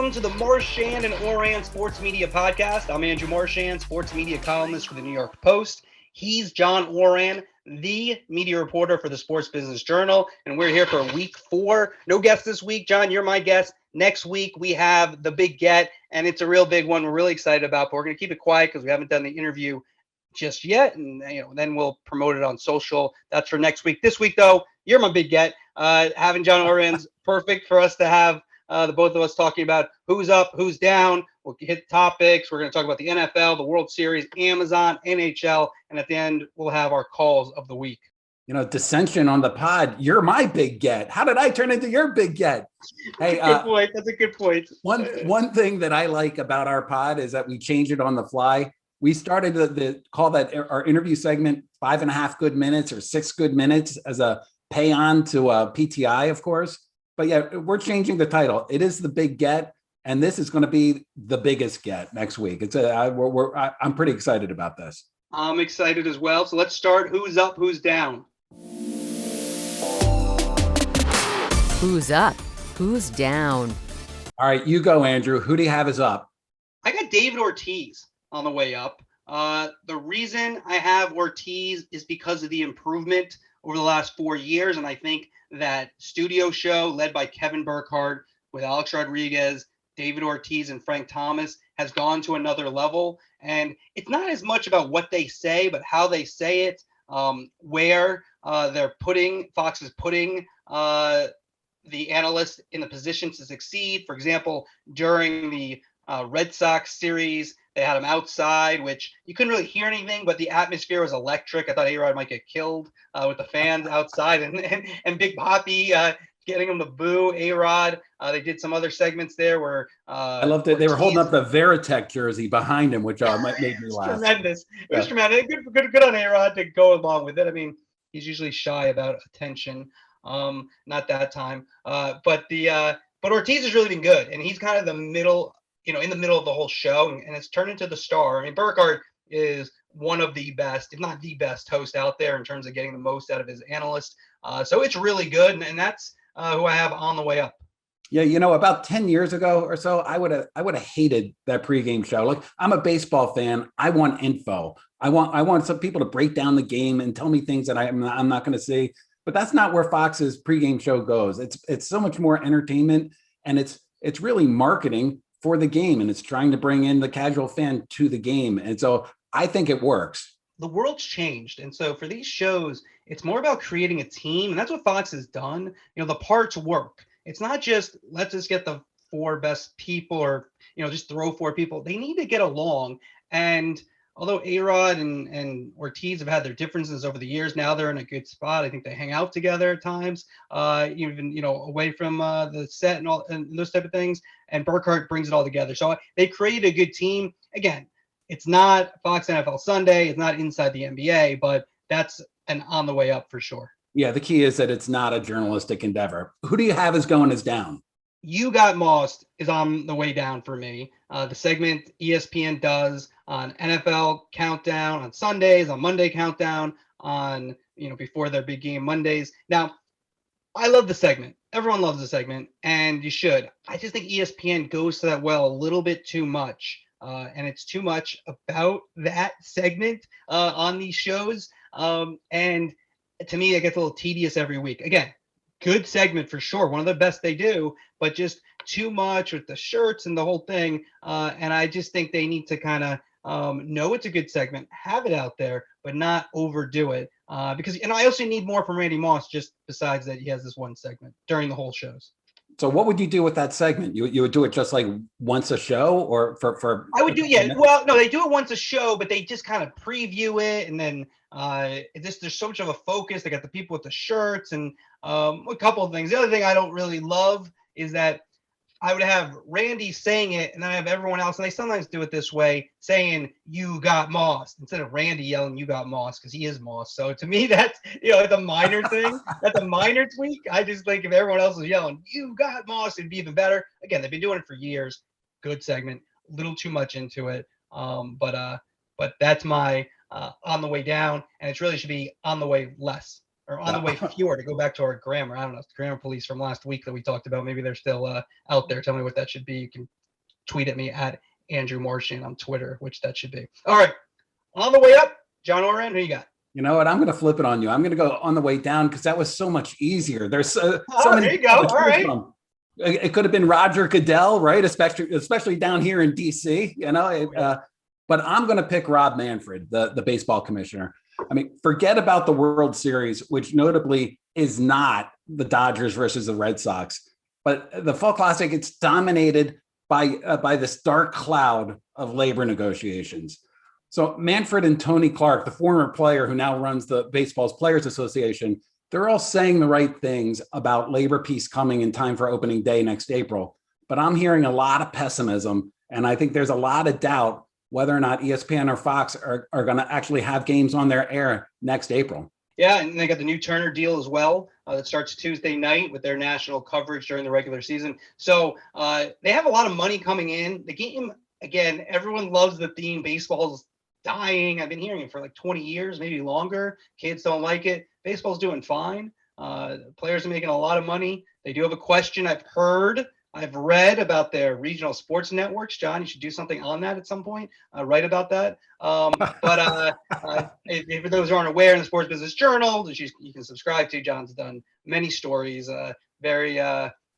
welcome to the Marchand and Ourand Sports Media Podcast. I'm Andrew Marchand, sports media columnist for the New York Post. He's John Ourand, the media reporter for the Sports Business Journal, and we're here for week 4. No guest this week. John, you're my guest. Next week, we have the big get, and it's a real big one we're really excited about, but we're going to keep it quiet because we haven't done the interview just yet, and then we'll promote it on social. That's for next week. This week, though, you're my big get. Having John Ourand's perfect for us to have the both of us talking about who's up, who's down. We'll hit topics. We're going to talk about the NFL, the World Series, Amazon, NHL, and at the end, we'll have our calls of the week. Dissension on the pod. You're my big get. How did I turn into your big get? Hey, good point. That's a good point. One thing that I like about our pod is that we change it on the fly. We started the call that our interview segment 5.5 good minutes or 6 good minutes as a pay on to PTI, of course. But yeah, we're changing the title. It is the big get, and this is going to be the biggest get next week. I'm pretty excited about this. I'm excited as well. So let's start. Who's up? Who's down? Who's up? Who's down? All right, you go, Andrew. Who do you have as up? I got David Ortiz on the way up. The reason I have Ortiz is because of the improvement over the last 4 years, and I think that studio show led by Kevin Burkhardt with Alex Rodriguez, David Ortiz, and Frank Thomas has gone to another level. And it's not as much about what they say, but how they say it, where Fox is putting the analyst in the position to succeed. For example, during the Red Sox series, they had him outside, which you couldn't really hear anything, but the atmosphere was electric. I thought A-Rod might get killed with the fans outside, and Big Poppy getting him to boo A-Rod. They did some other segments there where I loved it. They were holding up the Veritech jersey behind him, which made me laugh. Tremendous. It was tremendous. Good on A-Rod to go along with it. I mean, he's usually shy about attention. Not that time. But Ortiz has really been good, and he's kind of the middle. In the middle of the whole show, and it's turned into the star. I mean, Burkhardt is one of the best, if not the best host out there in terms of getting the most out of his analyst. So it's really good, and that's who I have on the way up. Yeah, about 10 years ago or so, I would have hated that pregame show. Like, I'm a baseball fan. I want info. I want some people to break down the game and tell me things that I'm not going to see. But that's not where Fox's pregame show goes. It's so much more entertainment, and it's really marketing for the game, and it's trying to bring in the casual fan to the game. And so I think it works. The world's changed. And so for these shows, it's more about creating a team. And that's what Fox has done. The parts work. It's not just, let's just get the 4 best people or, just throw 4 people. They need to get along. And although A-Rod and Ortiz have had their differences over the years, now they're in a good spot. I think they hang out together at times, even, away from the set and those type of things. And Burkhardt brings it all together. So they created a good team. Again, it's not Fox NFL Sunday. It's not inside the NBA, but that's an on the way up for sure. Yeah, the key is that it's not a journalistic endeavor. Who do you have as going as down? You Got Mossed is on the way down for me. The segment ESPN does on NFL Countdown on Sundays, on Monday Countdown, on, before their big game Mondays. Now, I love the segment. Everyone loves the segment, and you should. I just think ESPN goes to that well a little bit too much, and it's too much about that segment on these shows. And to me, it gets a little tedious every week. Again, good segment for sure. One of the best they do, but just too much with the shirts and the whole thing. And I just think they need to kind of know it's a good segment, have it out there, but not overdo it. Because I also need more from Randy Moss, just besides that he has this one segment during the whole shows. So what would you do with that segment? You would do it just like once a show, or for I would do, yeah. Well, no, they do it once a show, but they just kind of preview it, and then there's so much of a focus. They got the people with the shirts and a couple of things. The other thing I don't really love is that I would have Randy saying it, and I have everyone else, and they sometimes do it this way, saying "You got Moss" instead of Randy yelling "You got Moss" because he is Moss. So to me, that's it's a minor thing. That's a minor tweak. I just think if everyone else was yelling "You got Moss," it'd be even better. Again, they've been doing it for years. Good segment. A little too much into it. But that's my on the way down, and it really should be on the way less. Or on the way fewer, to go back to our grammar. I don't know, the grammar police from last week that we talked about. Maybe they're still out there. Tell me what that should be. You can tweet at me at Andrew Marchand on Twitter, which that should be. All right. On the way up, John Ourand, who you got? You know what? I'm going to flip it on you. I'm going to go on the way down because that was so much easier. There's so many. There you go. All right. It could have been Roger Goodell, right? Especially down here in DC, but I'm going to pick Rob Manfred, the baseball commissioner. I mean, forget about the World Series, which notably is not the Dodgers versus the Red Sox, but the Fall Classic, it's dominated by this dark cloud of labor negotiations. So Manfred and Tony Clark, the former player who now runs the Baseball's Players Association, they're all saying the right things about labor peace coming in time for opening day next April. But I'm hearing a lot of pessimism, and I think there's a lot of doubt whether or not ESPN or Fox are going to actually have games on their air next April. Yeah, and they got the new Turner deal as well that starts Tuesday night with their national coverage during the regular season. So they have a lot of money coming in. The game, again, everyone loves the theme. Baseball's dying. I've been hearing it for like 20 years, maybe longer. Kids don't like it. Baseball's doing fine. Players are making a lot of money. They do have a question I've read about their regional sports networks. John, you should do something on that at some point. Write about that. If those aren't aware, in the Sports Business Journal, that you can subscribe to, John's done many stories, very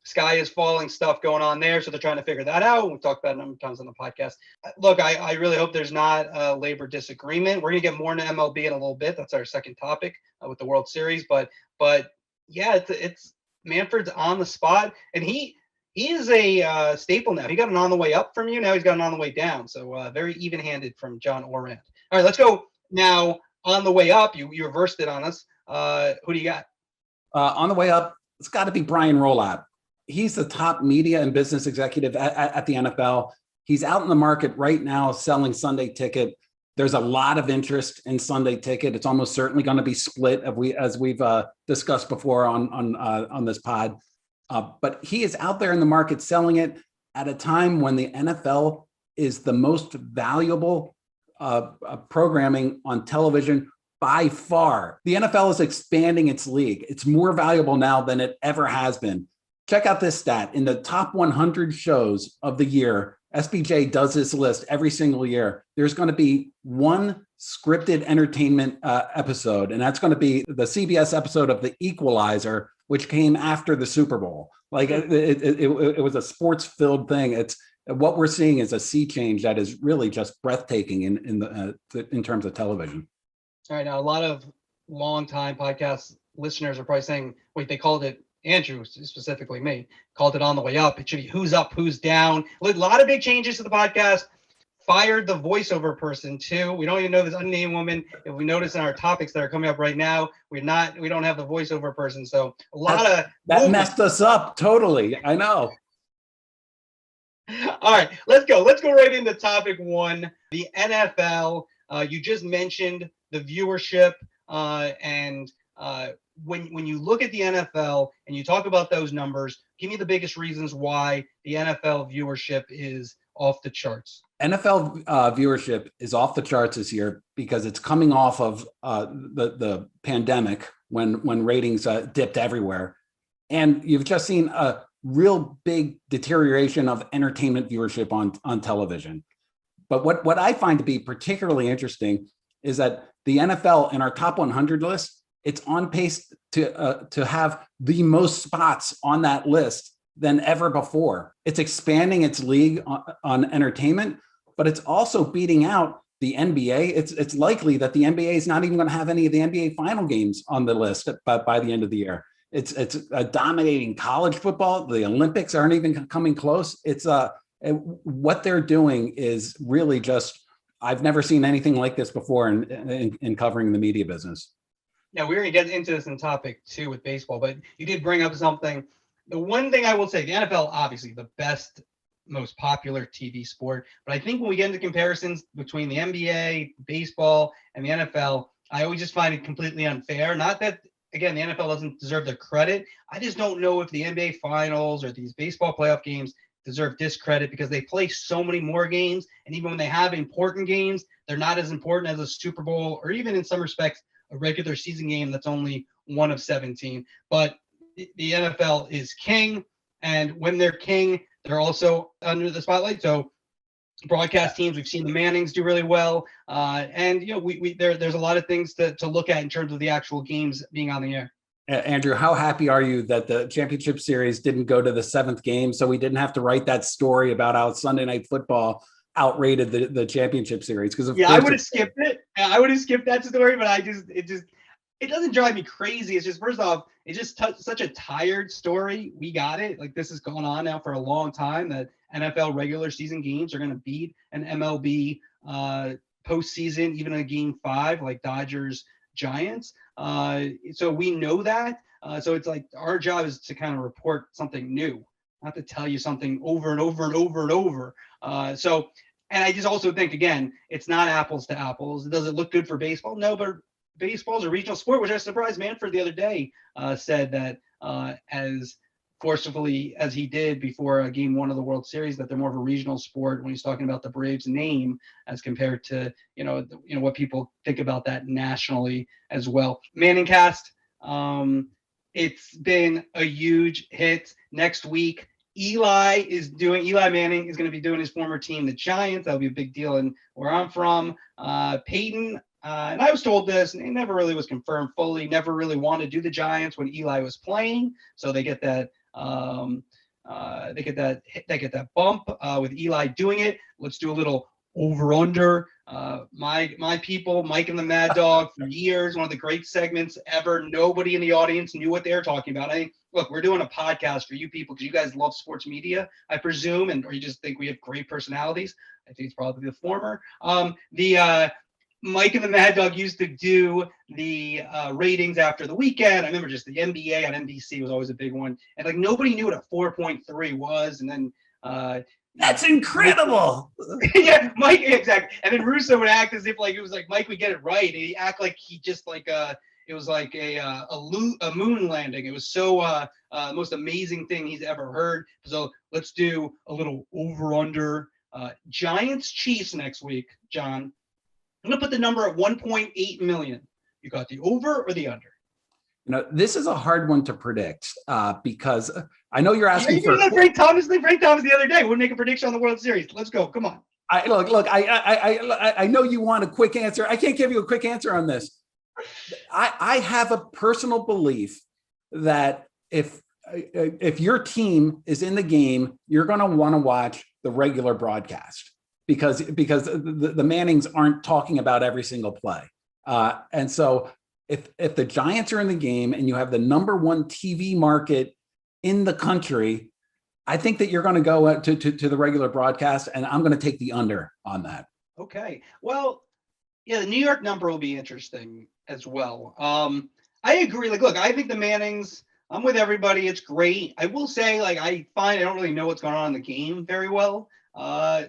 sky is falling stuff going on there. So they're trying to figure that out. We've talked about it a number of times on the podcast. Look, I really hope there's not a labor disagreement. We're going to get more into MLB in a little bit. That's our second topic with the World Series. But yeah, it's Manfred's on the spot, and he is a staple now. He got an on the way up from you. Now he's got an on the way down. So very even-handed from John Ourand. All right, let's go now on the way up. You reversed it on us. Who do you got? On the way up, it's got to be Brian Rolab. He's the top media and business executive at the NFL. He's out in the market right now selling Sunday Ticket. There's a lot of interest in Sunday Ticket. It's almost certainly going to be split, as we've discussed before on this pod. But he is out there in the market selling it at a time when the NFL is the most valuable programming on television by far. The NFL is expanding its league. It's more valuable now than it ever has been. Check out this stat. In the top 100 shows of the year, SBJ does this list every single year. There's going to be one scripted entertainment episode, and that's going to be the CBS episode of The Equalizer, which came after the Super Bowl. Like it was a sports-filled thing. It's what we're seeing is a sea change that is really just breathtaking in terms of television. All right, now a lot of longtime podcast listeners are probably saying, "Wait, they called it." Andrew, specifically me, called it on the way up. It should be who's up, who's down. A lot of big changes to the podcast. Fired the voiceover person too. We don't even know this unnamed woman. If we notice in our topics that are coming up right now, we don't have the voiceover person. So a lot of that messed us up totally. I know. All right, let's go. Let's go right into topic one. The NFL. You just mentioned the viewership and when you look at the NFL and you talk about those numbers, give me the biggest reasons why the NFL viewership is off the charts. NFL viewership is off the charts this year because it's coming off of the pandemic when ratings dipped everywhere. And you've just seen a real big deterioration of entertainment viewership on television. But what I find to be particularly interesting is that the NFL in our top 100 list, it's on pace to have the most spots on that list than ever before. It's expanding its league on entertainment, but it's also beating out the NBA. It's likely that the NBA is not even going to have any of the NBA final games on the list by the end of the year. It's dominating college football. The Olympics aren't even coming close. It's what they're doing is really just, I've never seen anything like this before in covering the media business. Now, we're going to get into this in topic two with baseball, but you did bring up something. The one thing I will say, the NFL, obviously the best, most popular TV sport, but I think when we get into comparisons between the NBA, baseball, and the NFL, I always just find it completely unfair. Not that, again, the NFL doesn't deserve the credit. I just don't know if the NBA finals or these baseball playoff games deserve discredit because they play so many more games. And even when they have important games, they're not as important as a Super Bowl or even in some respects, a regular season game that's only one of 17. But the NFL is king. And when they're king, they're also under the spotlight. So broadcast teams, we've seen the Mannings do really well, and there's a lot of things to look at in terms of the actual games being on the air. Andrew, how happy are you that the championship series didn't go to the 7th game, so we didn't have to write that story about how Sunday Night Football outrated the championship series? Because I would have skipped it. I would have skipped that story, but it doesn't drive me crazy. It's just, first off, it's just such a tired story. We got it. Like, this has gone on now for a long time that NFL regular season games are going to beat an MLB postseason, even in a game 5, like Dodgers Giants. So we know that. So it's like our job is to kind of report something new, not to tell you something over and over and over and over. And I just also think, again, it's not apples to apples. Does it look good for baseball? No, but baseball is a regional sport, which I was surprised Manfred the other day said that as forcefully as he did before game 1 of the World Series, that they're more of a regional sport when he's talking about the Braves name as compared to what people think about that nationally as well. Manningcast, it's been a huge hit. Next week, Eli Manning is going to be doing his former team, the Giants. That'll be a big deal in where I'm from. Peyton, and I was told this, and it never really was confirmed fully, never really wanted to do the Giants when Eli was playing. So they get that bump with Eli doing it. Let's do a little over under. My people, Mike and the Mad Dog, for years, one of the great segments ever. Nobody in the audience knew what they were talking about. Look, we're doing a podcast for you people because you guys love sports media, I presume, or you just think we have great personalities. I think it's probably the former. Mike and the Mad Dog used to do the ratings after the weekend. I remember just the NBA on NBC was always a big one. And like nobody knew what a 4.3 was. And then that's incredible. Yeah, Mike, exactly. And then Russo would act as if like it was like Mike would get it right. And he'd act like he just like it was like a moon landing. It was so most amazing thing he's ever heard. So let's do a little over under Giants Chiefs next week, John. I'm going to put the number at 1.8 million. You got the over or the under? This is a hard one to predict because I know you're asking for. Frank Thomas the other day. We'll make a prediction on the World Series. Let's go. Come on. I know you want a quick answer. I can't give you a quick answer on this. I have a personal belief that if your team is in the game, you're going to want to watch the regular broadcast. Because the Mannings aren't talking about every single play. And so if the Giants are in the game and you have the number 1 TV market in the country, I think that you're going to go to the regular broadcast, and I'm going to take the under on that. Okay. Well, yeah, the New York number will be interesting as well. I agree. Like, look, I think the Mannings, I'm with everybody. It's great. I will say, like, I don't really know what's going on in the game very well.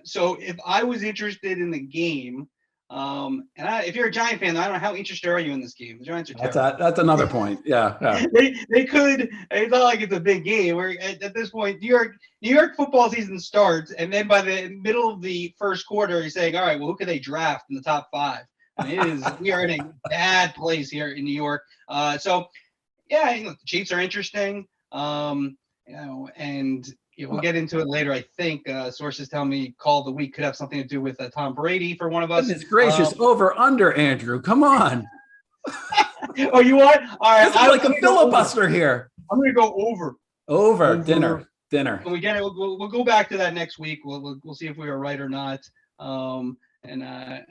So if I was interested in the game, if you're a Giant fan, I don't know how interested are you in this game. The Giants are terrible. That's another point. Yeah. They could. It's not like it's a big game. Where at this point, New York football season starts, and then by the middle of the first quarter, you're saying, all right, well, who can they draft in the top 5? We are in a bad place here in New York. So yeah, the Chiefs are interesting. And. We'll get into it later. I think sources tell me call of the week could have something to do with Tom Brady for one of us. Goodness gracious, over under, Andrew. Come on. Oh, you want? All right. I'm like a filibuster here. I'm going to go over. Over dinner. When we get it, we'll go back to that next week. We'll see if we were right or not. And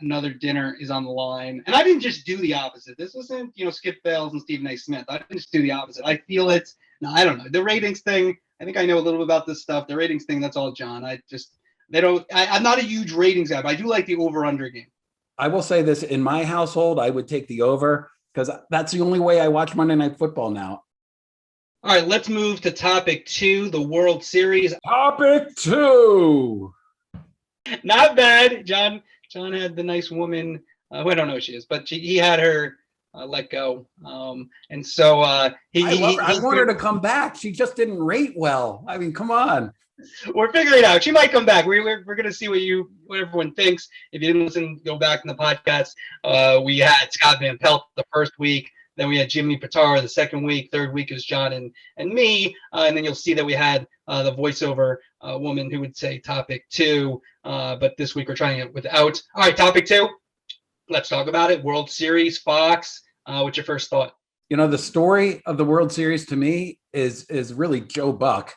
another dinner is on the line. And I didn't just do the opposite. This wasn't Skip Bales and Stephen A. Smith. I didn't just do the opposite. I feel it. No, I don't know. The ratings thing. I think I know a little bit about this stuff. The ratings thing, that's all John. I'm not a huge ratings guy, but I do like the over-under game. I will say this, in my household, I would take the over because that's the only way I watch Monday Night Football now. All right, let's move to topic 2, the World Series. Topic 2. Not bad. John had the nice woman. I don't know who she is, but he had her let go. And so I want her to come back. She just didn't rate well. I mean, come on. We're figuring it out. She might come back. We're going to see what everyone thinks. If you didn't listen, go back in the podcast. We had Scott Van Pelt the first week. Then we had Jimmy Pitara the second week. Third week was John and me. And then you'll see that we had the voiceover woman who would say topic 2. But this week we're trying it without. All right, topic 2. Let's talk about it. World Series, Fox. What's your first thought? The story of the World Series to me is really Joe Buck.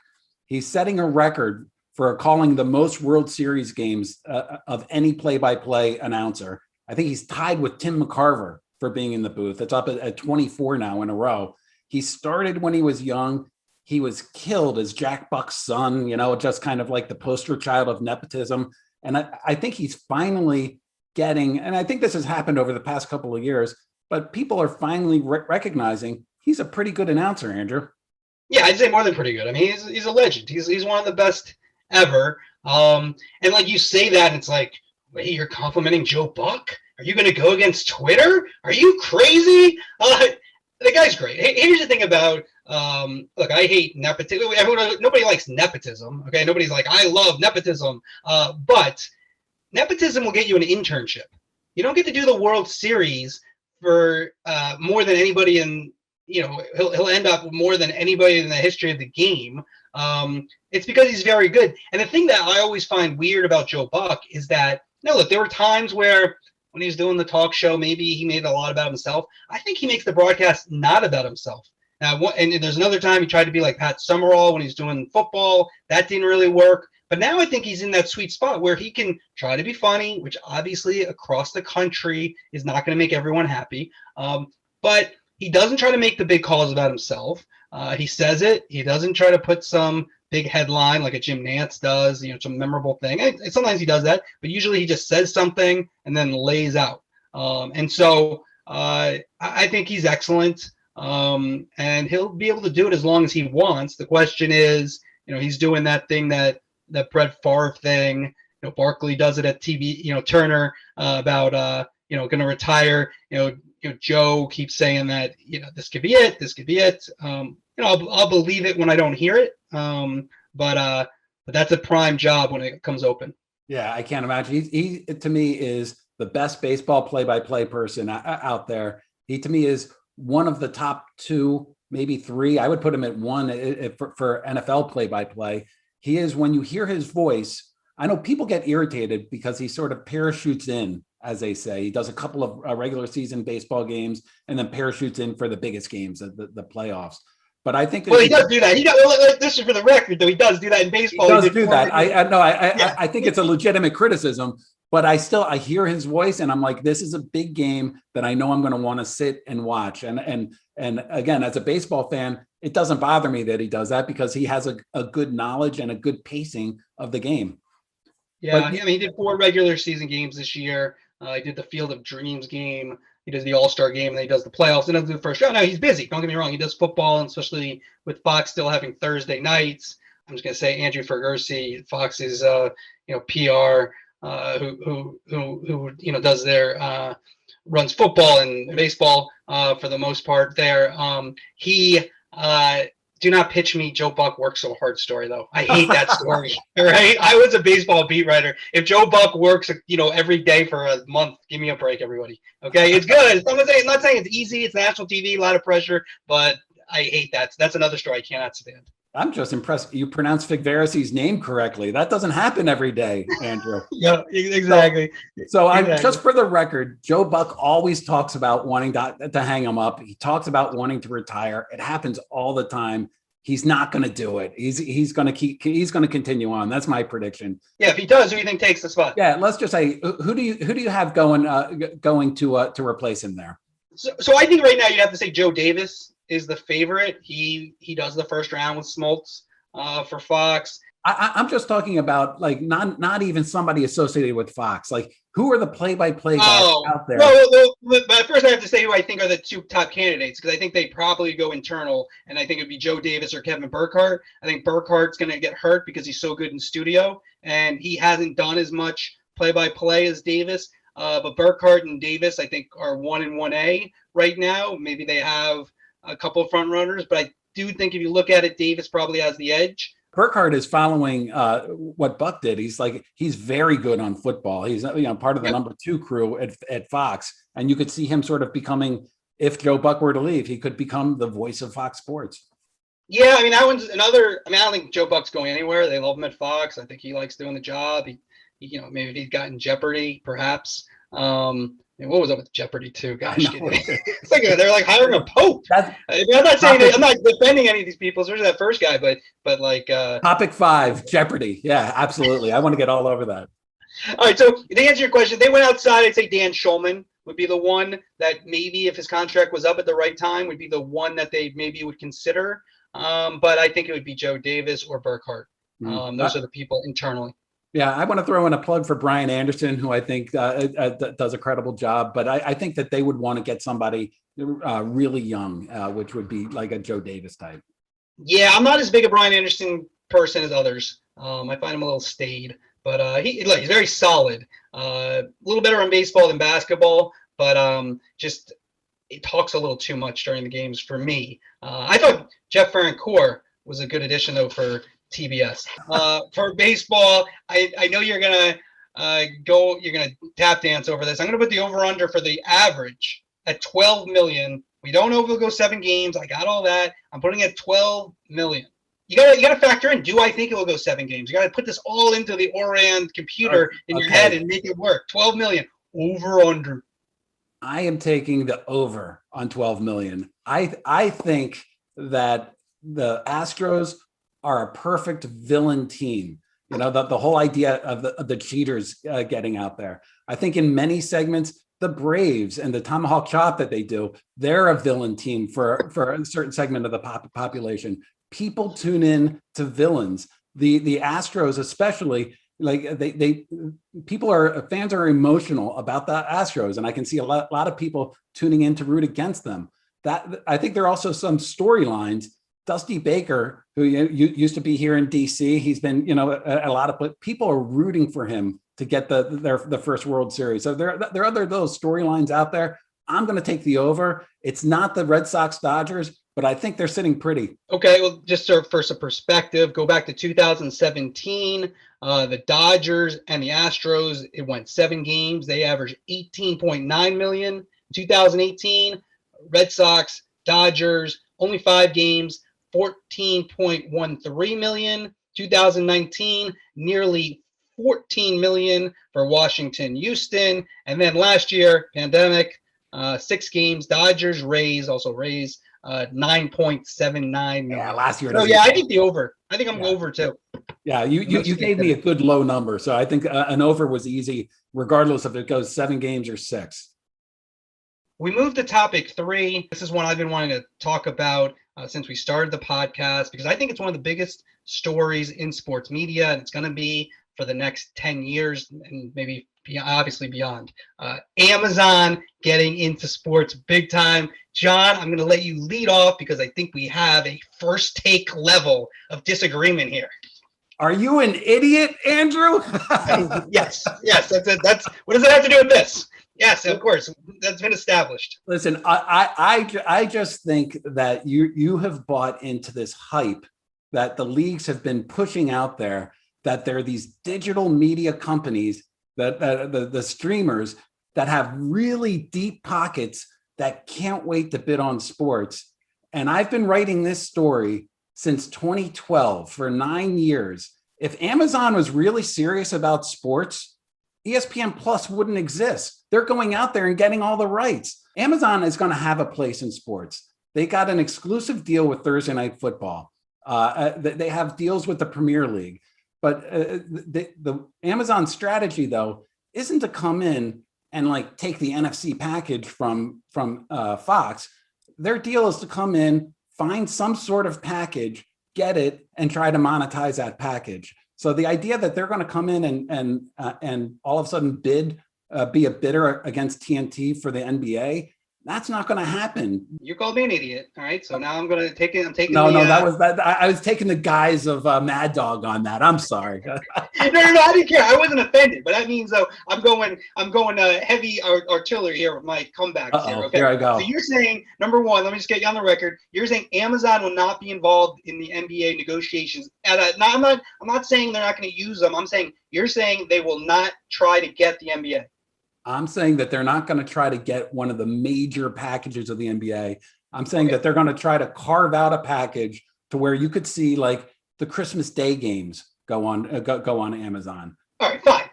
He's setting a record for calling the most World Series games of any play-by-play announcer. I think he's tied with Tim McCarver for being in the booth. It's up at 24 now in a row. He started when he was young. He was killed as Jack Buck's son, just kind of like the poster child of nepotism. And I think he's finally getting, and I think this has happened over the past couple of years, but people are finally recognizing he's a pretty good announcer, Andrew. Yeah, I'd say more than pretty good. I mean, he's a legend. He's one of the best ever. And like you say that, and it's like, wait, you're complimenting Joe Buck? Are you going to go against Twitter? Are you crazy? The guy's great. Here's the thing about, look, I hate nepotism. Nobody likes nepotism. Okay, nobody's like, I love nepotism. But nepotism will get you an internship. You don't get to do the World Series for more than anybody in, he'll end up with more than anybody in the history of the game. It's because he's very good. And the thing that I always find weird about Joe Buck is that, look, there were times where when he was doing the talk show, maybe he made a lot about himself. I think he makes the broadcast not about himself. Now, and there's another time he tried to be like Pat Summerall when he's doing football. That didn't really work. But now I think he's in that sweet spot where he can try to be funny, which obviously across the country is not going to make everyone happy. But he doesn't try to make the big calls about himself. He says it. He doesn't try to put some big headline like a Jim Nantz does, some memorable thing. And sometimes he does that, but usually he just says something and then lays out. And so I think he's excellent. And he'll be able to do it as long as he wants. The question is, he's doing that thing that Brett Favre thing. Barkley does it at TV. Turner about going to retire. Joe keeps saying that this could be it. This could be it. I'll believe it when I don't hear it. But that's a prime job when it comes open. Yeah, I can't imagine. He to me is the best baseball play-by-play person out there. He to me is one of the top 2, maybe 3. I would put him at 1 for NFL play-by-play. He is, when you hear his voice, I know people get irritated because he sort of parachutes in, as they say. He does a couple of regular season baseball games and then parachutes in for the biggest games, the playoffs. But I think he does do that. This is for the record, though. He does do that in baseball. He does do that. I think it's a legitimate criticism, but I hear his voice and I'm like, this is a big game that I know I'm going to want to sit and watch. And again, as a baseball fan, it doesn't bother me that he does that because he has a good knowledge and a good pacing of the game. Yeah, he did 4 regular season games this year. He did the Field of Dreams game. He does the All-Star game, and then he does the playoffs. And doesn't do the first round. No, he's busy. Don't get me wrong. He does football, and especially with Fox still having Thursday nights. I'm just going to say Andrew Fergusi, Fox's PR, who does their runs football and baseball for the most part there. He do not pitch me Joe Buck works so hard story, though. I hate that story. Right? I was a baseball beat writer. If Joe Buck works, every day for a month, give me a break, everybody. Okay, it's good. I'm not saying it's easy. It's national TV, a lot of pressure, but I hate that. That's another story I cannot stand. I'm just impressed you pronounced Figvaresi's name correctly. That doesn't happen every day, Andrew. Yeah, exactly. So I'm just for the record, Joe Buck always talks about wanting to hang him up. He talks about wanting to retire. It happens all the time. He's not going to do it. He's going to continue on. That's my prediction. Yeah, if he does, who do you think takes the spot? Yeah, let's just say who do you have going to replace him there? So I think right now you have to say Joe Davis is the favorite. He does the first round with Smoltz for Fox. I'm just talking about like not even somebody associated with Fox. Like who are the play-by-play guys out there? Well, but first I have to say who I think are the 2 top candidates because I think they probably go internal, and I think it'd be Joe Davis or Kevin Burkhardt. I think Burkhardt's going to get hurt because he's so good in studio, and he hasn't done as much play-by-play as Davis. But Burkhardt and Davis, I think, are 1 and 1A right now. Maybe they have a couple of front runners, but I do think if you look at it, Davis probably has the edge. Burkhardt is following what Buck did. He's very good on football. He's part of the number 2 crew at Fox, and you could see him sort of becoming if Joe Buck were to leave, he could become the voice of Fox Sports. Yeah, I mean, that one's another. I mean, I don't think Joe Buck's going anywhere. They love him at Fox. I think he likes doing the job. Maybe if he's gotten Jeopardy, perhaps. And what was up with Jeopardy too? Gosh, it's like they're like hiring a pope. I'm not saying I'm not defending any of these people, especially that first guy, but like topic 5, Jeopardy. Yeah, absolutely. I want to get all over that. All right, so to answer your question, they went outside. I'd say Dan Schulman would be the one that maybe if his contract was up at the right time would be the one that they maybe would consider. But I think it would be Joe Davis or Burkhart. Those are the people internally. Yeah, I want to throw in a plug for Brian Anderson, who I think does a credible job. But I think that they would want to get somebody really young, which would be like a Joe Davis type. Yeah, I'm not as big a Brian Anderson person as others. I find him a little staid, but he's very solid. A little better on baseball than basketball, but just it talks a little too much during the games for me. I thought Jeff Francoeur was a good addition, though, for TBS. For baseball, I know you're gonna you're gonna tap dance over this. I'm gonna put the over under for the average at 12 million. We don't know if it'll go 7 games. I got all that. I'm putting it at 12 million. You gotta factor in. Do I think it will go 7 games? You gotta put this all into the Ourand computer in your head and make it work. 12 million over under. I am taking the over on 12 million. I think that the Astros are a perfect villain team. You know, the whole idea of the cheaters getting out there. I think in many segments, the Braves and the tomahawk chop that they do, they're a villain team for a certain segment of the population. People tune in to villains. The Astros, especially, like fans are emotional about the Astros, and I can see a lot of people tuning in to root against them. That I think there are also some storylines. Dusty Baker, who used to be here in DC, he's been, a lot of people are rooting for him to get the first World Series. So there are other those storylines out there. I'm going to take the over. It's not the Red Sox Dodgers, but I think they're sitting pretty. Okay, well, just for some perspective, go back to 2017. The Dodgers and the Astros, it went 7 games. They averaged 18.9 million. 2018, Red Sox, Dodgers, only 5 games. 14.13 million. 2019, nearly 14 million for Washington, Houston. And then last year, pandemic, 6 games, Dodgers, Rays, 9.79 million. Yeah, last year. So yeah, I think the over. I think I'm over too. Yeah, you gave me a good low number. So I think an over was easy, regardless if it goes 7 games or 6. We moved to topic 3. This is one I've been wanting to talk about since we started the podcast, because I think it's one of the biggest stories in sports media, and it's going to be for the next 10 years and maybe obviously beyond. Amazon getting into sports big time. John, I'm going to let you lead off because I think we have a first take level of disagreement here. Are you an idiot, Andrew? Yes. That's what does it have to do with this? Yes, of course. That's been established. Listen, I just think that you have bought into this hype that the leagues have been pushing out there, that there are these digital media companies, that the streamers that have really deep pockets that can't wait to bid on sports. And I've been writing this story since 2012 for 9 years. If Amazon was really serious about sports, ESPN Plus wouldn't exist. They're going out there and getting all the rights. Amazon is going to have a place in sports. They got an exclusive deal with Thursday Night Football. They have deals with the Premier League. But the Amazon strategy, though, isn't to come in and like take the NFC package from Fox. Their deal is to come in, find some sort of package, get it, and try to monetize that package. So the idea that they're going to come in and all of a sudden be a bidder against TNT for the NBA, that's not going to happen. You called me an idiot. All right. So now I'm going to take it. I'm taking I was taking the guise of Mad Dog on that. I'm sorry. No, I didn't care. I wasn't offended, but that means though I'm going heavy artillery here with my comebacks here. Okay. Here I go. So you're saying, number one, let me just get you on the record. You're saying Amazon will not be involved in the NBA negotiations. I'm not saying they're not going to use them. You're saying they will not try to get the NBA. I'm saying that they're not going to try to get one of the major packages of the NBA. I'm saying that they're going to try to carve out a package to where you could see like the Christmas Day games go on Amazon. All right, fine.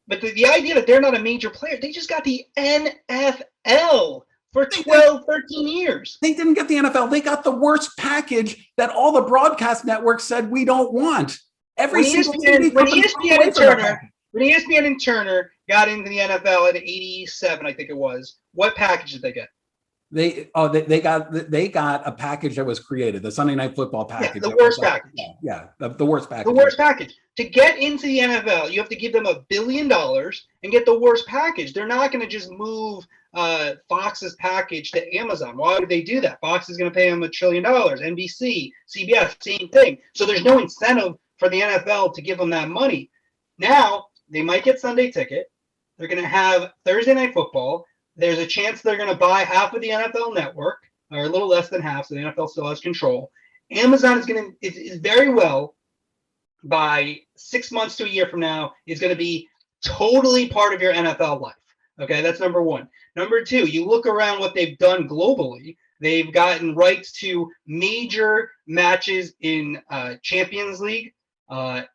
But the idea that they're not a major player, they just got the NFL for 12, 13 years. They didn't get the NFL. They got the worst package that all the broadcast networks said we don't want. When ESPN and Turner got into the NFL in '87, I think it was, what package did they get? They got a package that was created, the Sunday Night Football package. Yeah, the worst package. Yeah, the worst package. The worst package. To get into the NFL, you have to give them $1 billion and get the worst package. They're not going to just move Fox's package to Amazon. Why would they do that? Fox is going to pay them $1 trillion. NBC, CBS, same thing. So there's no incentive for the NFL to give them that money. Now, they might get Sunday Ticket. They're going to have Thursday Night Football. There's a chance they're going to buy half of the NFL network, or a little less than half, so the NFL still has control. Amazon is very well, by 6 months to a year from now, is going to be totally part of your NFL life. Okay, that's number one. Number two, you look around what they've done globally. They've gotten rights to major matches in Champions League,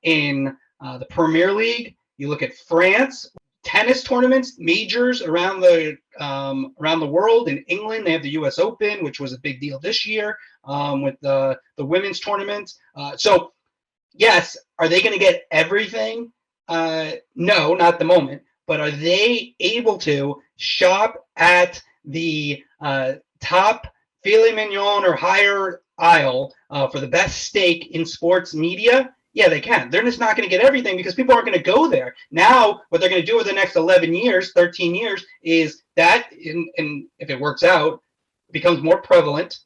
in the Premier League. You look at France. Tennis tournaments, majors around the world. In England, they have the U.S. Open, which was a big deal this year with the women's tournaments. So, yes, are they going to get everything? No, not at the moment. But are they able to shop at the top filet mignon or higher aisle for the best steak in sports media? Yeah, they can. They're just not going to get everything because people aren't going to go there. Now, what they're going to do over the next 11 years, 13 years, is that, and if it works out, it becomes more prevalent.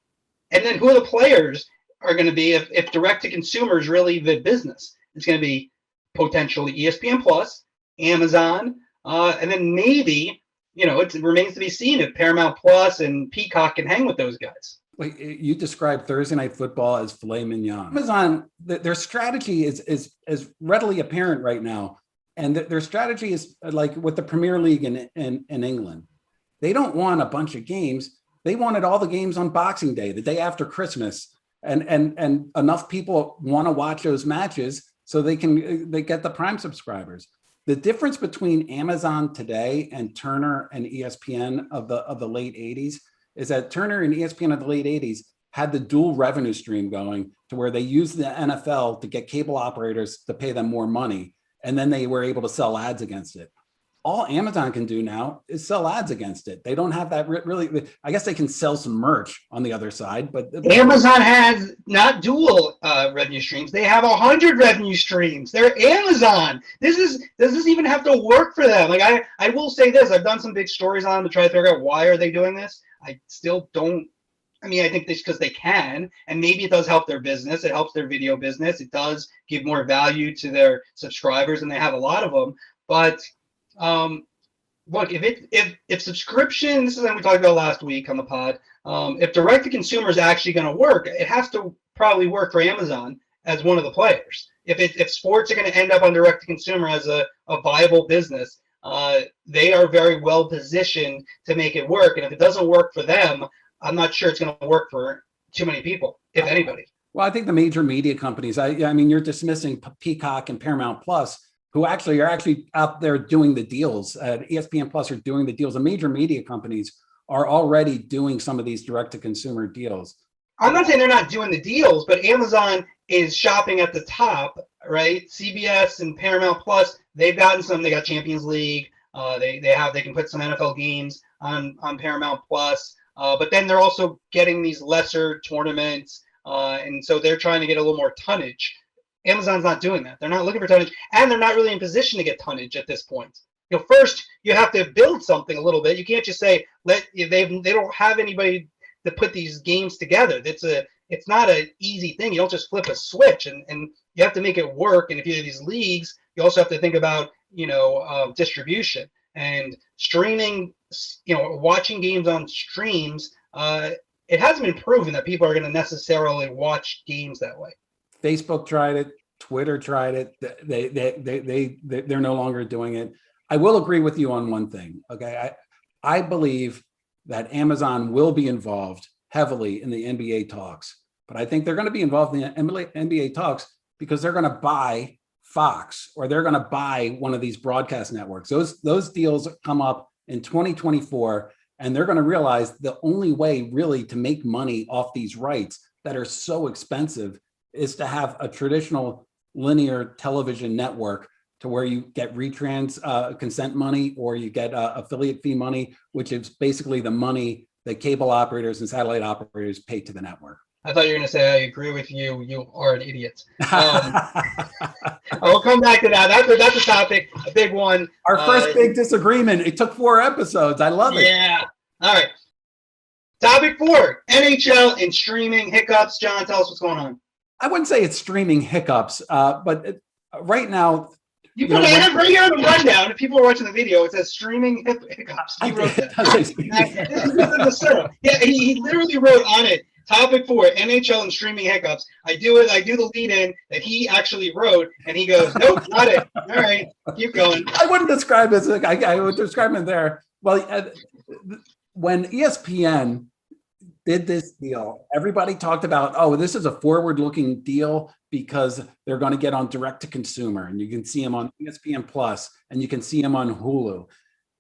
And then who are the players are going to be if direct-to-consumer is really the business? It's going to be potentially ESPN Plus, Amazon, and then maybe, it remains to be seen if Paramount Plus and Peacock can hang with those guys. Like you described Thursday Night Football as filet mignon. Amazon, their strategy is readily apparent right now. And their strategy is like with the Premier League in England. They don't want a bunch of games. They wanted all the games on Boxing Day, the day after Christmas. And enough people want to watch those matches so they get the Prime subscribers. The difference between Amazon today and Turner and ESPN of the late 80s is that Turner and ESPN of the late 80s had the dual revenue stream going to where they used the NFL to get cable operators to pay them more money. And then they were able to sell ads against it. All Amazon can do now is sell ads against it. They don't have that really. I guess they can sell some merch on the other side, but Amazon has not dual revenue streams. They have 100 revenue streams. They're Amazon. Does this even have to work for them? Like I will say this, I've done some big stories on them to try to figure out why are they doing this. I still don't. I mean, I think this because they can, and maybe it does help their business. It helps their video business. It does give more value to their subscribers, and they have a lot of them. But look, if subscription, this is what we talked about last week on the pod. If direct to consumer is actually going to work, it has to probably work for Amazon as one of the players. If sports are going to end up on direct to consumer as a viable business, they are very well positioned to make it work. And if it doesn't work for them, I'm not sure it's going to work for too many people, if anybody. Well, I think the major media companies, I mean, you're dismissing Peacock and Paramount Plus, who are out there doing the deals. ESPN Plus are doing the deals. The major media companies are already doing some of these direct to consumer deals. I'm not saying they're not doing the deals, but Amazon is shopping at the top, right? CBS and Paramount Plus, they've gotten some. They got Champions League. They can put some NFL games on Paramount Plus. But then they're also getting these lesser tournaments, and so they're trying to get a little more tonnage. Amazon's not doing that. They're not looking for tonnage, and they're not really in position to get tonnage at this point. First you have to build something a little bit. You can't just say they don't have anybody to put these games together. It's not an easy thing. You don't just flip a switch, and you have to make it work. And if you have these leagues, you also have to think about distribution and streaming. Watching games on streams. It hasn't been proven that people are going to necessarily watch games that way. Facebook tried it. Twitter tried it. They're no longer doing it. I will agree with you on one thing. Okay. I believe that Amazon will be involved heavily in the NBA talks, but I think they're going to be involved in the NBA talks because they're going to buy Fox or they're going to buy one of these broadcast networks. Those deals come up in 2024, and they're going to realize the only way really to make money off these rights that are so expensive is to have a traditional linear television network to where you get retrans consent money or you get affiliate fee money, which is basically the money that cable operators and satellite operators pay to the network. I thought you were going to say, I agree with you. You are an idiot. I'll come back to that. That's a topic, a big one. Our first big disagreement. It took 4 episodes. I love it. Yeah. All right. Topic 4, NHL and streaming hiccups. John, tell us what's going on. I wouldn't say it's streaming hiccups, but right now, You put it right here on the rundown. If people are watching the video, it says streaming hiccups. He wrote that. Yeah, he literally wrote on it, topic 4, NHL and streaming hiccups. I do the lead in that he actually wrote, and he goes, nope, not it. All right, keep going. I wouldn't describe it as, I would describe it there. Well, when ESPN did this deal, everybody talked about, oh, this is a forward-looking deal because they're going to get on direct to consumer, and you can see them on ESPN Plus, and you can see them on Hulu.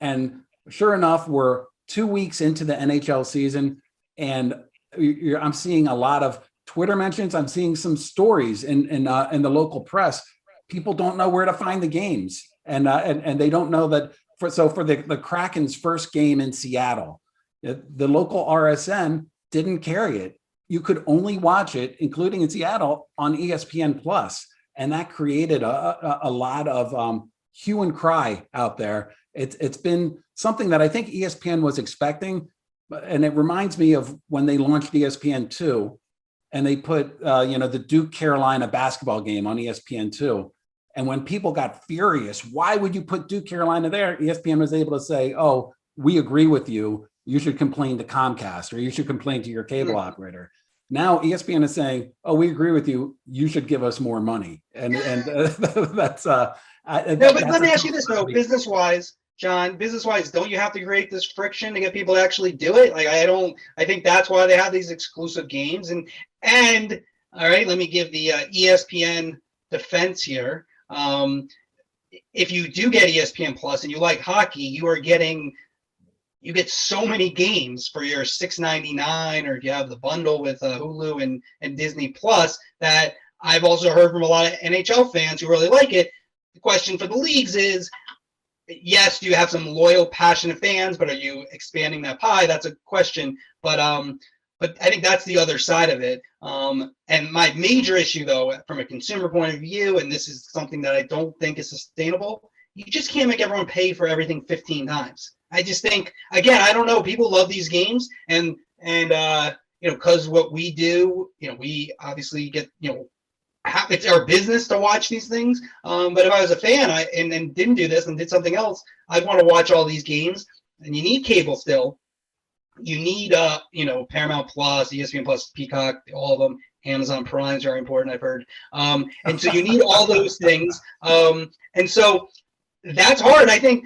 And sure enough, we're 2 weeks into the NHL season, and I'm seeing a lot of Twitter mentions. I'm seeing some stories in the local press. People don't know where to find the games, and they don't know that. For the Kraken's first game in Seattle, the local RSN didn't carry it. You could only watch it, including in Seattle, on ESPN Plus, and that created a lot of hue and cry out there. It's been something that I think ESPN was expecting, and it reminds me of when they launched ESPN2, and they put the Duke Carolina basketball game on ESPN2. And when people got furious, why would you put Duke Carolina there? ESPN was able to say, oh, we agree with you. You should complain to Comcast or you should complain to your cable operator. Now ESPN is saying, oh, we agree with you. You should give us more money. And that's but let me ask you this though, business-wise, John, don't you have to create this friction to get people to actually do it? I think that's why they have these exclusive games. And all right, let me give the ESPN defense here. If you do get ESPN Plus and you like hockey, you get so many games for your $6.99, or if you have the bundle with Hulu and Disney Plus, that I've also heard from a lot of NHL fans who really like it. The question for the leagues is, yes, do you have some loyal, passionate fans, but are you expanding that pie? That's a question. But I think that's the other side of it. And my major issue, though, from a consumer point of view, and this is something that I don't think is sustainable, you just can't make everyone pay for everything 15 times. I just think, again, I don't know, people love these games, and because what we do, we obviously get, it's our business to watch these things. But if I was a fan and didn't do this and did something else, I'd want to watch all these games, and you need cable still. You need, Paramount Plus, ESPN Plus, Peacock, all of them. Amazon Prime is very important, I've heard. And so you need all those things. And so that's hard. I think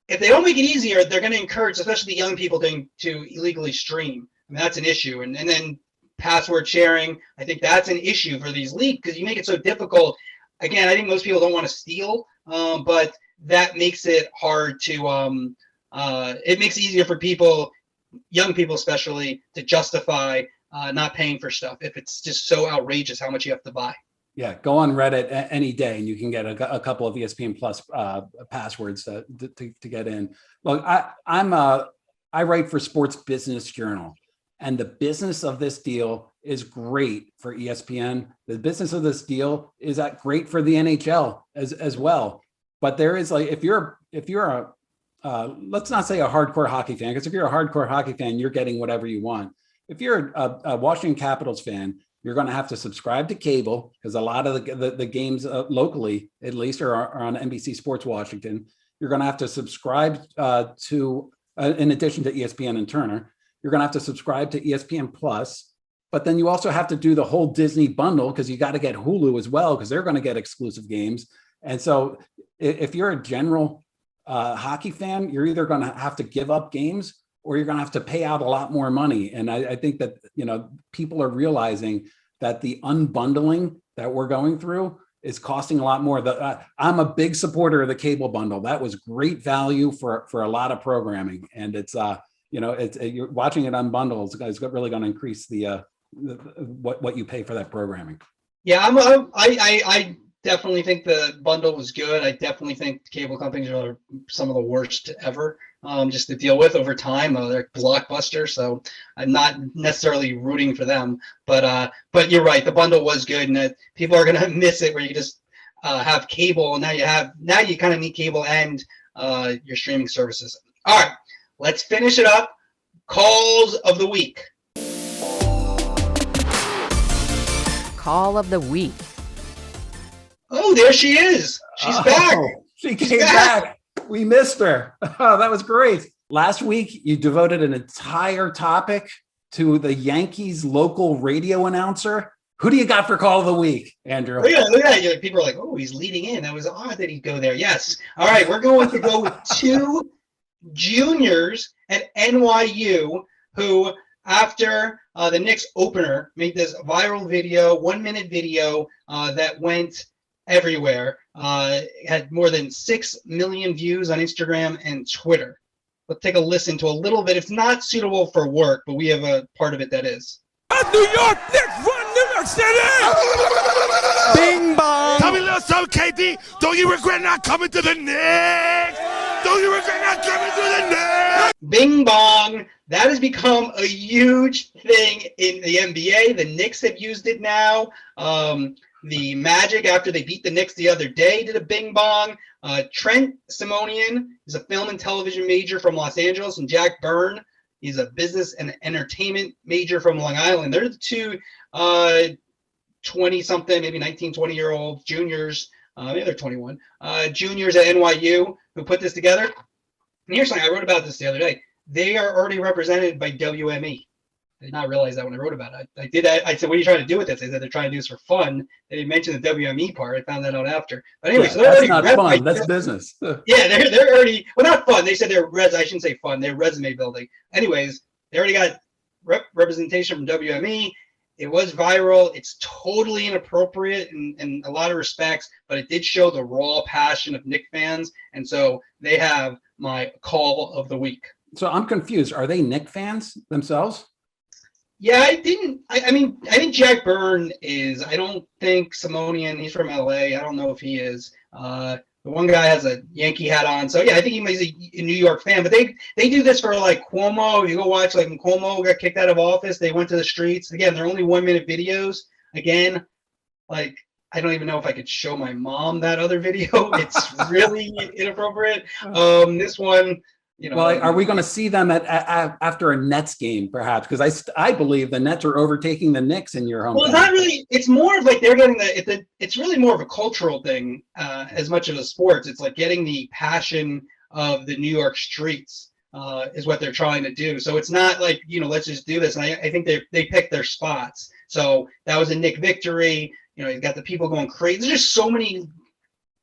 if they don't make it easier, they're going to encourage, especially the young people, to illegally stream. I mean, that's an issue. And then password sharing, I think that's an issue for these leagues because you make it so difficult. Again, I think most people don't want to steal, but that makes it hard to it makes it easier for people, young people especially, to justify not paying for stuff if it's just so outrageous how much you have to buy. Yeah, go on Reddit any day and you can get a couple of ESPN Plus passwords to get in. Look, I write for Sports Business Journal, and the business of this deal is great for ESPN. The business of this deal is great for the NHL as well. But there is, like, if you're a let's not say a hardcore hockey fan, because if you're a hardcore hockey fan, you're getting whatever you want. If you're a Washington Capitals fan, you're going to have to subscribe to cable because a lot of the games locally, at least, are on NBC Sports Washington. You're going to have to subscribe to, in addition to ESPN and Turner, you're going to have to subscribe to ESPN Plus. But then you also have to do the whole Disney bundle because you got to get Hulu as well because they're going to get exclusive games. And so if you're a general hockey fan, you're either going to have to give up games or you're going to have to pay out a lot more money. And I think that, people are realizing that the unbundling that we're going through is costing a lot more. I'm a big supporter of the cable bundle. That was great value for a lot of programming. And it's, you're watching it unbundled is really going to increase what you pay for that programming. Yeah, I definitely think the bundle was good. I definitely think cable companies are some of the worst ever, just to deal with over time. They're blockbusters, so I'm not necessarily rooting for them. But you're right, the bundle was good, and that people are gonna miss it where you just have cable, and now you kind of need cable and your streaming services. All right, let's finish it up. Calls of the week. Call of the week. Oh, there she is. She's back. She came back. We missed her. Oh, that was great. Last week, you devoted an entire topic to the Yankees local radio announcer. Who do you got for call of the week, Andrew? Look at that. People are like, oh, he's leading in. That was odd that he'd go there. Yes. All right, we're going to go with two juniors at NYU who, after the Knicks opener, made this viral video, 1-minute video that went everywhere. Had more than 6 million views on Instagram and Twitter. Let's take a listen to a little bit. It's not suitable for work, but we have a part of it that is. New York Knicks run New York City! Bing bong! Tell me a little something, KD. Don't you regret not coming to the Knicks? Don't you regret not coming to the Knicks? Bing bong. That has become a huge thing in the NBA. The Knicks have used it now. The Magic, after they beat the Knicks the other day, did a bing bong. Trent Simonian is a film and television major from Los Angeles, and Jack Byrne, he's a business and entertainment major from Long Island. They're the two 20-something, maybe 19, 20-year-old juniors, maybe they're 21, juniors at NYU who put this together. And here's something, I wrote about this the other day. They are already represented by WME. I did not realize that when I wrote about it. I said, what are you trying to do with this? They said they're trying to do this for fun. They didn't mention the WME part. I found that out after. But anyway, so that's not fun. That's business. Yeah, they're already, well, not fun. They said I shouldn't say fun. They're resume building. Anyways, they already got representation from WME. It was viral. It's totally inappropriate in a lot of respects, but it did show the raw passion of Knicks fans. And so they have my call of the week. So I'm confused. Are they Knicks fans themselves? Yeah, I think Jack Byrne is. I don't think Simonian, he's from LA. I don't know if he is. The one guy has a Yankee hat on. So, yeah, I think he's a New York fan. But they do this for, like, Cuomo. You go watch, like, when Cuomo got kicked out of office, they went to the streets. Again, they're only 1-minute videos. Again, like, I don't even know if I could show my mom that other video. It's really inappropriate. This one... well, are we going to see them after a Nets game, perhaps? Because I believe the Nets are overtaking the Knicks in your hometown. Well, it's not really. It's more of like they're getting it's really more of a cultural thing as much as a sports. It's like getting the passion of the New York streets is what they're trying to do. So it's not like, let's just do this. And I think they picked their spots. So that was a Knick victory. You've got the people going crazy. There's just so many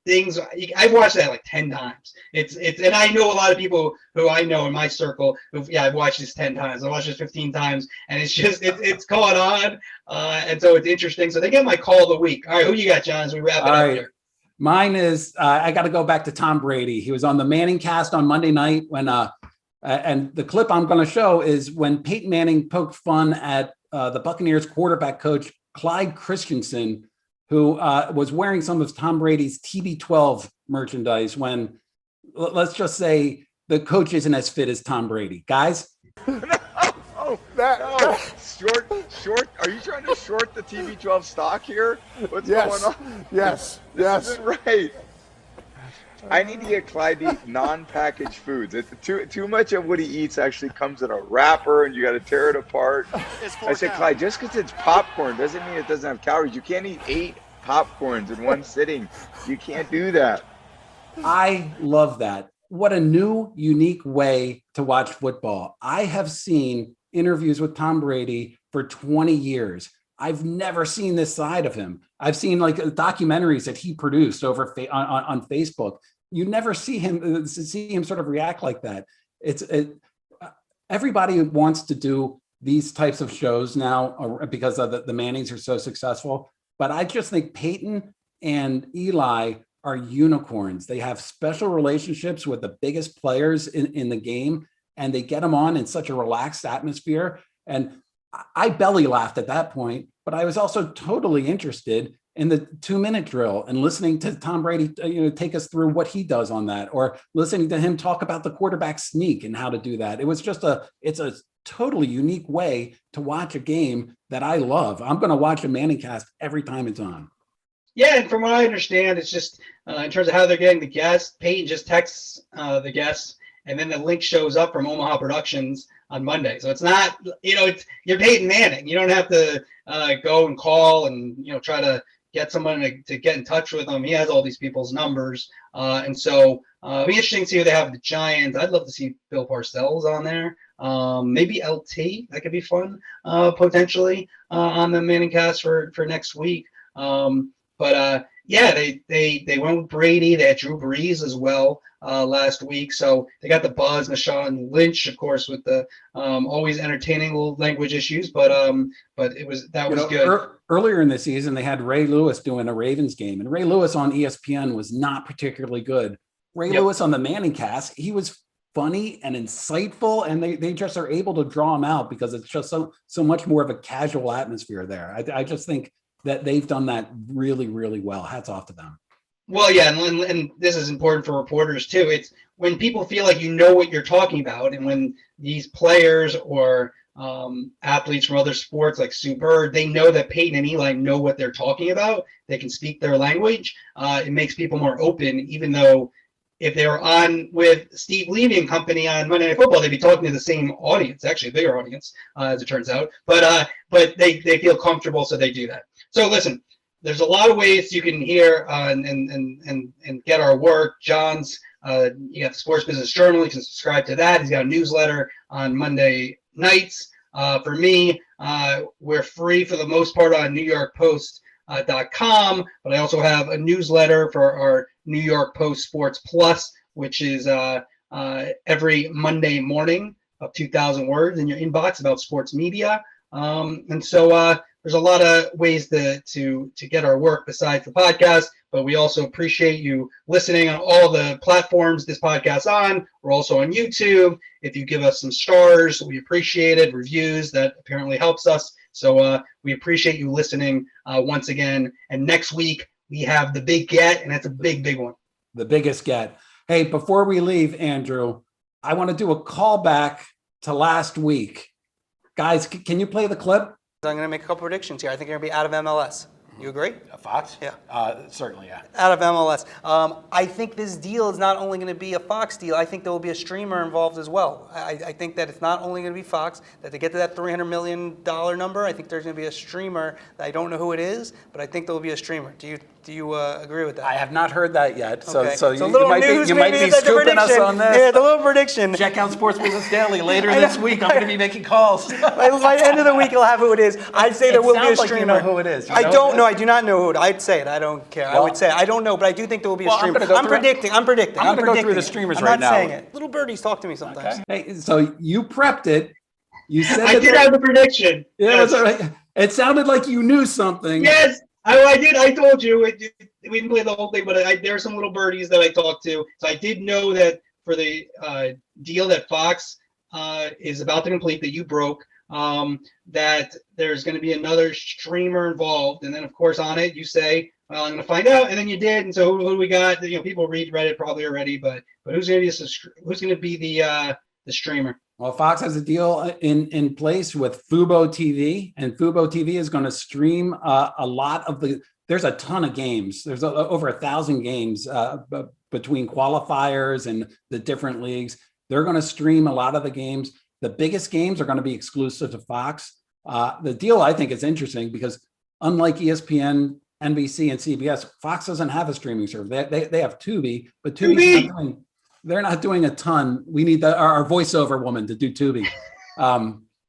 things. I've watched that like 10 times. It's and I know a lot of people who I know in my circle I've watched this 10 times. I watched this 15 times, and it's just it's caught on, and so it's interesting. So they get my call of the week. All right, who you got, John, as we wrap it up here? Mine is I got to go back to Tom Brady. He was on the Manning cast on Monday night when and the clip I'm going to show is when Peyton Manning poked fun at the Buccaneers quarterback coach Clyde Christensen, who was wearing some of Tom Brady's TB12 merchandise when, let's just say, the coach isn't as fit as Tom Brady. Guys? Short. Are you trying to short the TB12 stock here? What's going on? Yes. This isn't right. I need to get Clyde to eat non-packaged foods. Too much of what he eats actually comes in a wrapper, and you got to tear it apart. I said, Clyde, just because it's popcorn doesn't mean it doesn't have calories. You can't eat 8 popcorns in one sitting. You can't do that. I love that. What a new, unique way to watch football. I have seen interviews with Tom Brady for 20 years. I've never seen this side of him. I've seen like documentaries that he produced over on Facebook. you never see him sort of react like that. Everybody wants to do these types of shows now because of the Mannings are so successful. But I just think Peyton and Eli are unicorns. They have special relationships with the biggest players in the game, and they get them on in such a relaxed atmosphere. And I belly laughed at that point, but I was also totally interested in the 2-minute drill and listening to Tom Brady, take us through what he does on that, or listening to him talk about the quarterback sneak and how to do that. It was just it's a totally unique way to watch a game that I love. I'm going to watch a Manning cast every time it's on. Yeah, and from what I understand, it's just in terms of how they're getting the guests, Peyton just texts the guests, and then the link shows up from Omaha Productions on Monday. So it's not, you're Peyton Manning. You don't have to go and call and, try to get someone to get in touch with him. He has all these people's numbers. And so it'll be interesting to see who they have with the Giants. I'd love to see Bill Parcells on there. Maybe LT. That could be fun, potentially, on the Manning cast for next week. But they went with Brady. They had Drew Brees as well last week. So they got the buzz. Marshawn Lynch, of course, with the always entertaining little language issues. But that was good. Earlier in the season, they had Ray Lewis doing a Ravens game, and Ray Lewis on ESPN was not particularly good. Ray Lewis on the Manning cast, he was funny and insightful, and they just are able to draw him out because it's just so much more of a casual atmosphere there. I just think that they've done that really, really well. Hats off to them. Well, yeah, and this is important for reporters too. It's when people feel like you know what you're talking about, and when these players or athletes from other sports like Sue Bird, they know that Peyton and Eli know what they're talking about. They can speak their language. It makes people more open, even though if they were on with Steve Levy and company on Monday Night Football, they'd be talking to the same audience, actually a bigger audience, as it turns out. But they feel comfortable, so they do that. So listen, there's a lot of ways you can hear and get our work. John's, you got the Sports Business Journal. You can subscribe to that. He's got a newsletter on Monday nights. For me, we're free for the most part on NewYorkPost.com, but I also have a newsletter for our New York Post Sports Plus, which is every Monday morning of 2,000 words in your inbox about sports media. And so there's a lot of ways to get our work besides the podcast, but we also appreciate you listening on all the platforms this podcast's on. We're also on YouTube. If you give us some stars, we appreciate it. Reviews, that apparently helps us. So we appreciate you listening once again. And next week, we have the big get, and that's a big, big one. The biggest get. Hey, before we leave, Andrew, I want to do a callback to last week. Guys, can you play the clip? I'm going to make a couple predictions here. I think you're going to be out of MLS. You agree? Fox? Yeah. Certainly, yeah. Out of MLS. I think this deal is not only going to be a Fox deal. I think there will be a streamer involved as well. I think that it's not only going to be Fox, that to get to that $300 million number, I think there's going to be a streamer. I don't know who it is, but I think there will be a streamer. Do you agree with that? I have not heard that yet. Okay. So you might be scooping us on this. Yeah, the little prediction. Check out Sports Business Daily later this week. I'm going to be making calls. By the end of the week, you'll have who it is. I'd say there will be a streamer. Like you know who it is. I don't know. I do not know who it is. I'd say it. I don't care. I would say it. I don't know, but I do think there will be a streamer. I'm predicting. I'm going to go through the streamers right now. I'm not saying it. Little birdies talk to me sometimes. Okay. Hey, so you prepped it. You said I did have the prediction. Yeah, yes. It sounded like you knew something. Yes, I did. I told you. We didn't play the whole thing, but there are some little birdies that I talked to. So I did know that for the deal that Fox is about to complete, that you broke, that there's going to be another streamer involved. And then, of course, on it, you say, well, I'm going to find out. And then you did. And so who do we got? People read Reddit probably already, but who's going to be the streamer? Well, Fox has a deal in place with Fubo TV, and Fubo TV is going to stream a lot of there's a ton of games. There's over 1,000 games between qualifiers and the different leagues. They're going to stream a lot of the games. The biggest games are going to be exclusive to Fox. The deal, I think, is interesting because unlike ESPN, NBC, and CBS, Fox doesn't have a streaming service. They have Tubi, but they're not doing a ton. We need our voiceover woman to do Tubi.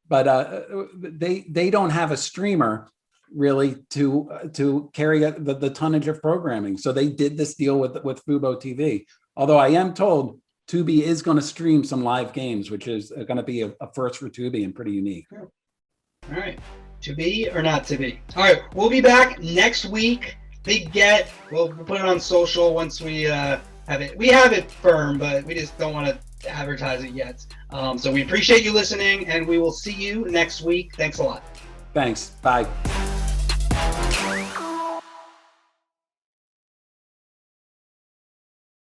But they don't have a streamer really to carry the tonnage of programming. So they did this deal with Fubo TV. Although I am told Tubi is going to stream some live games, which is going to be a first for Tubi and pretty unique. All right. To be or not to be? All right. We'll be back next week. Big get. We'll put it on social once we have it. We have it firm, but we just don't want to advertise it yet. So we appreciate you listening, and we will see you next week. Thanks a lot. Thanks. Bye.